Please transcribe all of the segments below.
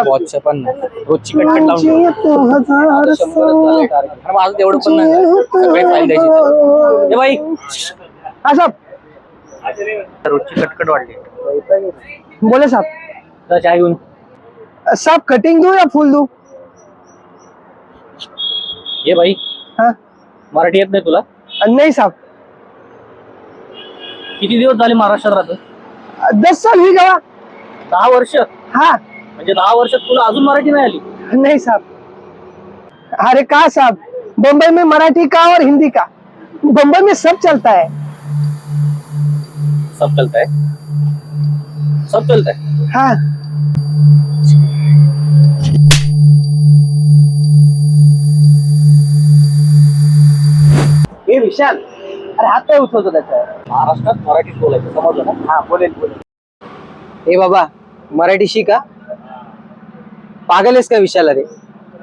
वॉचचं पण रोजची कटकट लावून माझं तेवढं पण नाही सगळे फाईल द्यायची ए बाई हा साहब रोजची कटकट वाढली बोले साहब चाय घेऊन साहब कटिंग दूं या फूल दूं ये भाई हाँ मराठी येत नाही तुला नहीं साहब किती दिवस झाले महाराष्ट्रात राहतो 10 साल हुई गया 10 वर्ष हाँ म्हणजे 10 वर्षात तुला अजून मराठी नाही आली नहीं साहब अरे कहा साहब बम्बई में मराठी का और हिंदी का बम्बई में सब चलता है सब चलता है सब चलता है हाँ हे विशाल अरे हात काय उचलतो त्याचा महाराष्ट्रात मराठीत बोलायचं समजलं ना हा बोलेल बोलेल ए बाबा मराठी शिका पागल आहेस का विशाल अरे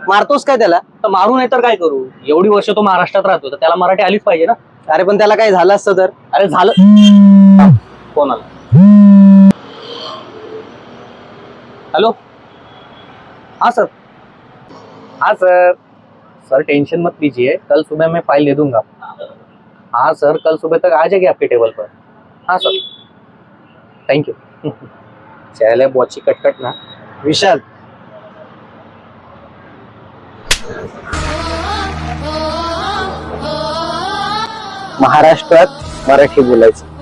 मारतोस काय त्याला तर मारू नाही तर काय करू एवढी वर्ष तो महाराष्ट्रात राहतो तर त्याला मराठी आलीच पाहिजे ना अरे पण त्याला काय झालं असतं तर अरे झालं फोन आला हेलो हाँ सर हाँ सर सर टेंशन मत लीजिए कल सुबह मैं फाइल दे दूंगा हाँ सर कल सुबह तक आ जाएगी आपके टेबल पर हाँ सर थैंक यू चले बॉची कटकट ना विशाल महाराष्ट्रात मराठी बोलायचं